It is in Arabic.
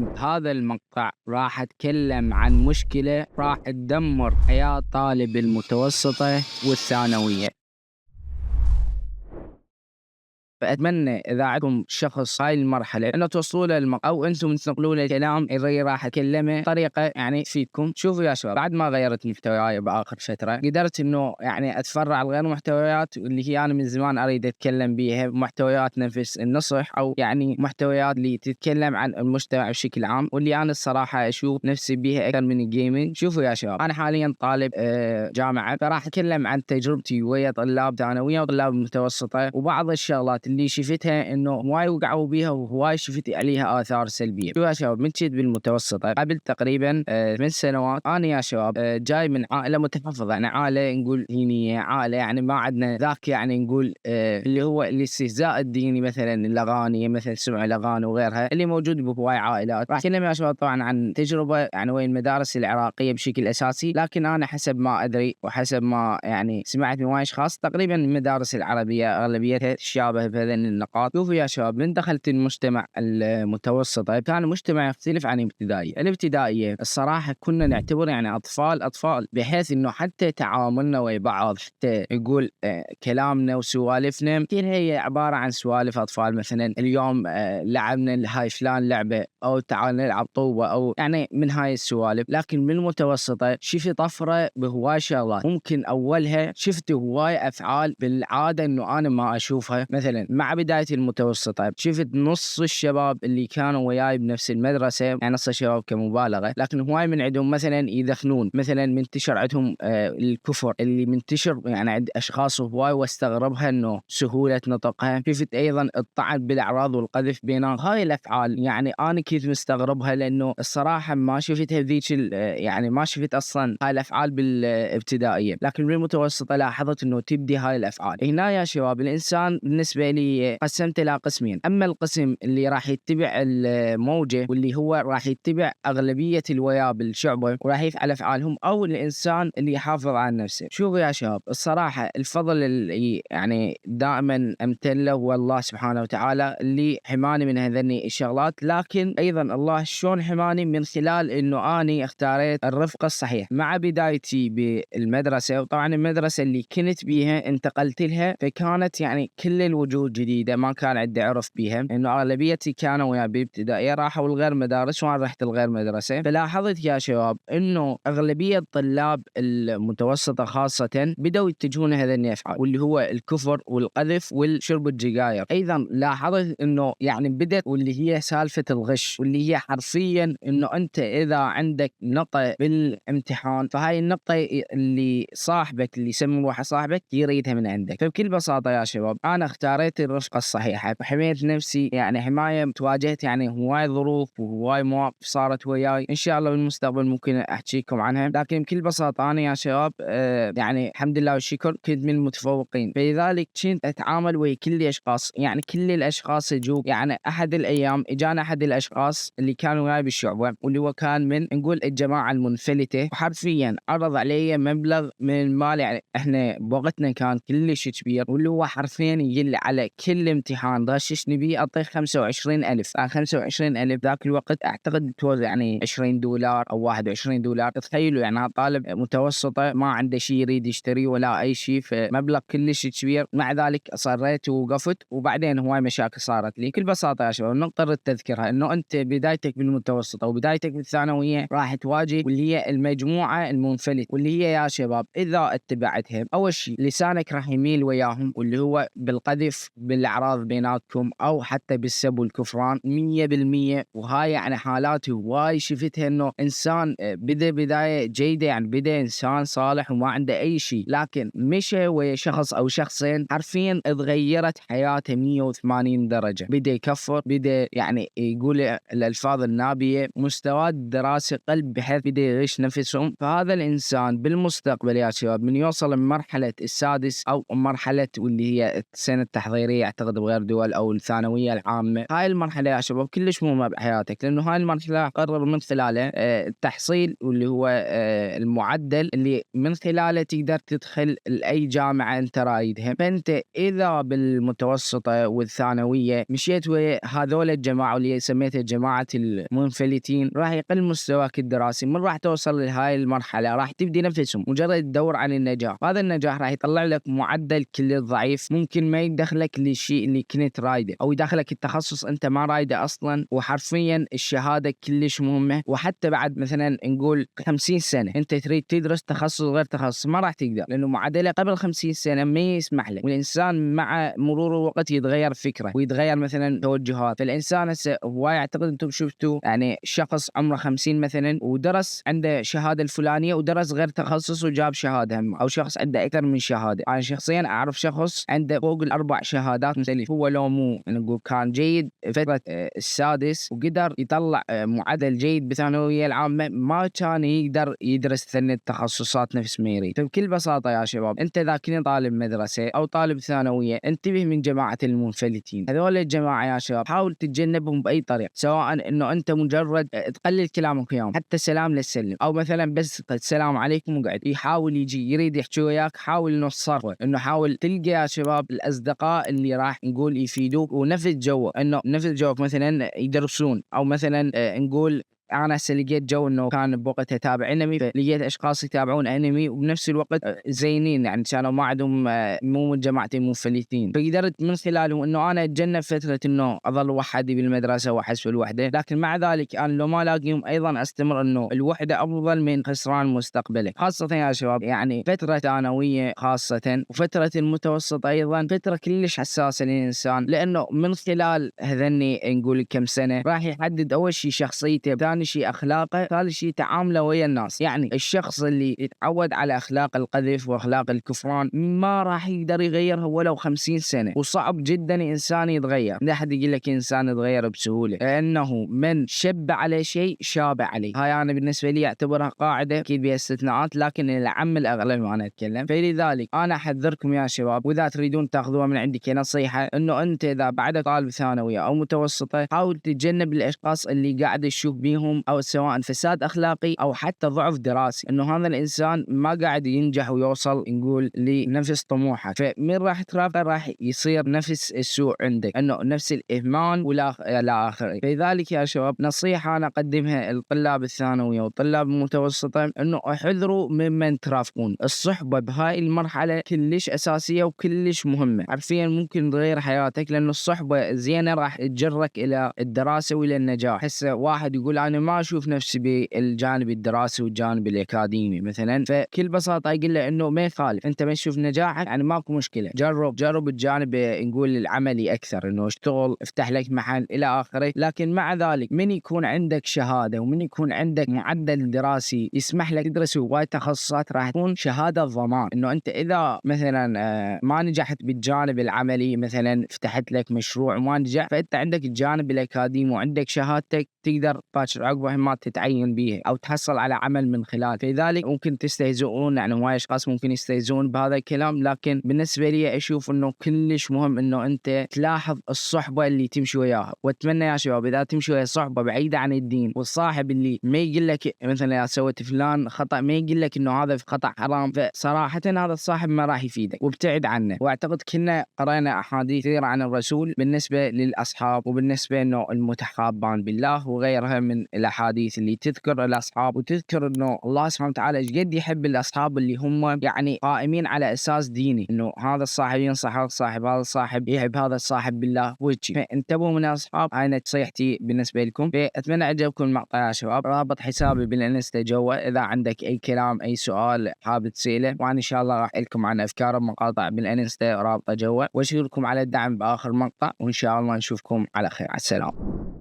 بهذا المقطع راح أتكلم عن مشكلة راح تدمر حياة طالب المتوسطة والثانوية. فأتمنى إذا عندكم شخص هاي المرحلة إنه توصلوا له أو أنتم تنقلوا له الكلام اللي راح أكلمه بطريقة يعني تفيدكم. شوفوا يا شباب، بعد ما غيرت محتواي بآخر فترة قدرت إنه يعني أتفرع على غير محتويات اللي هي أنا من زمان أريد أتكلم بيها، محتويات نفس النصح أو يعني محتويات اللي تتكلم عن المجتمع بشكل عام، واللي أنا الصراحة أشوف نفسي بيها أكثر من الجيمين. شوفوا يا شباب، أنا حاليا طالب جامعة، فراح أتكلم عن تجربتي ويا طلاب ثانوية وطلاب متوسطة وبعض الشغلات اللي شفتها انه هواي وقعوا بيها وهواي شفت عليها اثار سلبيه. شو يا شباب، من جيت بالمتوسطه قبل تقريبا 8 سنوات، انا يا شباب جاي من عائله متحفظه، يعني عائله نقول دينيه، عائله يعني ما عندنا ذاك يعني نقول اللي هو الاستهزاء الديني، مثلا الاغاني، مثلا سمع الاغاني وغيرها اللي موجود بهواي عائلات. راح اتكلم يا شباب طبعا عن تجربه يعني وين المدارس العراقيه بشكل اساسي، لكن انا حسب ما ادري وحسب ما يعني سمعت من وايد اشخاص تقريبا المدارس العربيه اغلبيتها تشابه بهذين النقاط. شوفوا يا شباب، من دخلت المجتمع المتوسط كان مجتمع يختلف عن الابتدائيه الصراحه كنا نعتبر يعني اطفال، بحيث انه حتى تعاملنا ويا بعض، حتى يقول كلامنا وسوالفنا كثير هي عباره عن سوالف اطفال. مثلا اليوم لعبنا هاي فلان لعبه، او تعال نلعب طوبه، او يعني من هاي السوالف. لكن من المتوسطه شفت طفره بهواي شغلات، ممكن اولها شفت هواي افعال بالعاده انه انا ما اشوفها. مثلا مع بداية المتوسطة شفت نص الشباب اللي كانوا وياي بنفس المدرسة، يعني نص الشباب كمبالغة، لكن هواي من عندهم مثلا يدخنون، مثلا منتشر عندهم الكفر اللي منتشر يعني عند أشخاص هواي، واستغربها إنه سهولة نطقها. شفت أيضا الطعن بالأعراض والقذف بينهم. هاي الأفعال يعني أنا كنت مستغربها، لأنه الصراحة ما شفتها ذيك يعني ما شفت أصلا هاي الأفعال بالابتدائية، لكن بالمتوسطة لاحظت إنه تبدي هاي الأفعال. هنا يا شباب الإنسان بالنسبة لي قسمت إلى قسمين. أما القسم اللي راح يتبع الموجة واللي هو راح يتبع أغلبية الويا بالشعبة وراح يفعل أفعالهم، أو الإنسان اللي يحافظ على نفسه. شوفوا يا شباب، الصراحة الفضل اللي يعني دائما أمتله هو الله سبحانه وتعالى اللي حماني من هذني الشغلات، لكن أيضا الله شلون حماني من خلال إنه أني اختاريت الرفقة الصحيح. مع بدايتي بالمدرسة، وطبعا المدرسة اللي كنت بيها انتقلت لها، فكانت يعني كل الوجود جديدة، ما كان عندي عرف بيها، انه اغلبيتي كانوا ويا بابتدائية راحوا الغير مدارس وانا رحت الغير مدرسة. فلاحظت يا شباب انه اغلبية طلاب المتوسطة خاصة بدأوا يتجهون هذا الافعال، واللي هو الكفر والقذف والشرب السجاير. ايضا لاحظت انه يعني بدت واللي هي سالفة الغش، واللي هي حرفيا انه انت اذا عندك نقطة بالامتحان، فهاي النقطة اللي صاحبك اللي يسمي واحد صاحبك يريدها من عندك. فبكل بساطة يا شباب انا اختاريت الرفقة الصحيحة، حميت نفسي يعني حماية. تواجهت يعني هواي ظروف وهواي مواقف صارت وياي، ان شاء الله بالمستقبل ممكن احكيكم عنها، لكن بكل بساطة انا يا شباب يعني الحمد لله والشكر كنت من المتفوقين. فلذلك كنت اتعامل ويا كل الاشخاص، يعني كل الاشخاص يجوا. يعني احد الايام اجانا احد الاشخاص اللي كانوا وياي بالشعبة، واللي هو كان من نقول الجماعة المنفلتة، وحرفيا عرض علي مبلغ من المال، يعني احنا بوقتنا كان كلش كبير، واللي هو حرفيا يجي على كل امتحان غششني بيه اعطيه 25,000. 25,000 ذاك الوقت اعتقد توزع يعني $20 او $21. تخيلوا يعني طالب متوسطة ما عنده شيء يريد يشتري ولا اي شيء، فمبلغ كلش كبير. مع ذلك اصريت ووقفت، وبعدين هواي مشاكل صارت لي. بكل بساطة يا شباب النقطة اللي تذكرها انه انت بدايتك بالمتوسطة وبدايتك بالثانوية راح تواجه واللي هي المجموعة المنفلت، واللي هي يا شباب اذا اتبعتها اول شيء لسانك راح يميل وياهم، واللي هو بالقذف بالاعراض بيناتكم، او حتى بالسب والكفران 100%. وهاي يعني حالات هواي شفتها انه انسان بداية جيدة، يعني بدا انسان صالح وما عنده اي شيء، لكن مشى ويا شخص او شخصين حرفيا اتغيرت حياته 180 درجة. بدا يكفر، بدا يعني يقول الالفاظ النابية، مستوى الدراسي قلب، بحيث بدا يغش نفسهم. فهذا الانسان بالمستقبل يا شباب من يوصل لمرحلة السادس او مرحلة واللي هي السنة التحضيرية الصغيرية أعتقد بغير دول، أو الثانوية العامة. هاي المرحلة يا شباب كلش مهمة بحياتك، لأنه هاي المرحلة قرر من خلاله التحصيل، واللي هو المعدل اللي من خلاله تقدر تدخل لأي جامعة أنت رايدها. فأنت إذا بالمتوسطة والثانوية مشيت ويا هذول الجماعة اللي سميتها جماعة المنفلتين، راح يقل مستواك الدراسي. من راح توصل لهاي المرحلة راح تبدي نفسهم مجرد تدور عن النجاح. هذا النجاح راح يطلع لك معدل كل ضعيف، ممكن ما يدخلك للشيء اللي كنت رايده، أو يدخلك التخصص أنت ما رايده أصلا. وحرفيا الشهادة كلش مهمة. وحتى بعد مثلا نقول 50 سنة أنت تريد تدرس تخصص غير تخصص، ما راح تقدر، لأنه معدله قبل 50 سنة ما يسمح لك. والإنسان مع مرور الوقت يتغير فكره ويتغير مثلا توجهات. فالإنسان هسه هو يعتقد أنتم شفتوا يعني شخص عمره 50 مثلا ودرس عنده شهادة الفلانية ودرس غير تخصص وجاب شهادة هم، أو شخص عنده أكثر من شهادة. أنا شخصيا أعرف شخص عنده فوق ال4 شهادات مختلفة. هو لو مو نقول كان جيد فترة السادس وقدر يطلع معدل جيد بالثانوية العامة، ما كان يقدر يدرس ثلاث تخصصات نفس ما يريد. فبكل بساطة يا شباب أنت إذا كنت طالب مدرسة أو طالب ثانوية انتبه من جماعة المنفلتين. هذول الجماعة يا شباب حاول تتجنبهم بأي طريقة، سواء إنه أنت مجرد تقلل كلامك وياهم، حتى سلام للسلم، أو مثلا بس السلام عليكم وقعد. يحاول يجي يريد يحكي وياك حاول إنه تصرفه، إنه حاول تلقى يا شباب الأصدقاء اللي راح نقول يفيدوك ونفس جو، إنه نفس جوك مثلا يدرسون، أو مثلا نقول انا هسه لقيت جو انه كان بوقتها تابع انمي، فلقيت اشخاص يتابعون انمي وبنفس الوقت زينين، يعني كانوا ما عندهم مو من جماعتي منفلتين. فقدرت من خلالهم انه انا اتجنب فتره انه اظل وحدي بالمدرسه واحس بالوحده. لكن مع ذلك انا لو ما الاقيهم ايضا استمر، انه الوحده افضل من خسران مستقبلك. خاصه يا شباب يعني فتره ثانويه خاصه، وفتره المتوسط ايضا فتره كلش حساسه للانسان، لانه من خلال هذني نقول كم سنه راح يحدد اول شيء شخصيته، ثاني شيء اخلاقه، ثالث شيء تعامله ويا الناس. يعني الشخص اللي يتعود على اخلاق القذف واخلاق الكفران ما راح يقدر يغيرها ولو 50 سنه، وصعب جدا انسان يتغير. لا احد يقول لك انسان يتغير بسهوله، لانه من شب على شيء شاب عليه. هاي انا بالنسبه لي اعتبرها قاعده، اكيد بها استثناءات لكن العم الاغلب وانا اتكلم. فلذلك انا احذركم يا شباب، واذا تريدون تاخذوها من عندي كنصيحه، انه انت اذا بعد طالب ثانويه او متوسطه حاول تتجنب الاشخاص اللي قاعد تشوف بيهم او سواء فساد اخلاقي او حتى ضعف دراسي، انه هذا الانسان ما قاعد ينجح ويوصل نقول لنفس طموحك. فمن راح ترافقه راح يصير نفس السوء عندك، انه نفس الاهمال ولا اخره. فلذلك يا شباب نصيحه انا اقدمها لطلاب الثانويه وطلاب المتوسطه، انه احذروا ممن ترافقون. الصحبه بهاي المرحله كلش اساسيه وكلش مهمه، حرفيا ممكن تغير حياتك، لانه الصحبه زينه راح تجرك الى الدراسه والى النجاح. هسه واحد يقول انا ما اشوف نفسي بالجانب الدراسي والجانب الاكاديمي مثلا، فكل بساطه اقول له انه ما يخالف، انت ما تشوف نجاحك يعني ماكو مشكله، جرب الجانب نقول العملي اكثر، انه اشتغل افتح لك محل الى اخره. لكن مع ذلك من يكون عندك شهاده ومن يكون عندك معدل دراسي يسمح لك تدرس هواي تخصصات، راح تكون شهاده ضمان، انه انت اذا مثلا ما نجحت بالجانب العملي، مثلا فتحت لك مشروع وما نجح، فانت عندك الجانب الاكاديمي وعندك شهادتك تقدر باكر عقبها ما تتعين بيها او تحصل على عمل من خلال. فلذلك ممكن تستهزئون، يعني هواي اشخاص ممكن يستهزئون بهذا الكلام، لكن بالنسبه لي اشوف انه كلش مهم انه انت تلاحظ الصحبه اللي تمشي وياها. واتمنى يا شباب اذا تمشي ويا صحبه بعيده عن الدين، والصاحب اللي ما يقول لك مثلا اذا سويت فلان خطا ما يقول لك انه هذا خطا حرام، فصراحه هذا الصاحب ما راح يفيدك وابتعد عنه. واعتقد كنا قرأنا احاديث كثيره عن الرسول بالنسبه للاصحاب، وبالنسبه انه المتحابان بالله وغيرها من الاحاديث اللي تذكر الاصحاب، وتذكر انه الله سبحانه وتعالى ايش قد يحب الاصحاب اللي هم يعني قائمين على اساس ديني، انه هذا الصاحب ينصح هذا الصاحب، هذا الصاحب يحب هذا الصاحب بالله وجهي. فانتبهوا من الاصحاب. هاي نصيحتي بالنسبه لكم. فاتمنى عجبكم المقطع يا شباب. رابط حسابي بالانستا جوا، اذا عندك اي كلام اي سؤال حابب تساله، وانا ان شاء الله راح لكم عن افكار ومقاطع بالانستا رابطه جوا. واشكركم على الدعم باخر مقطع، وان شاء الله نشوفكم على خير. على السلامه.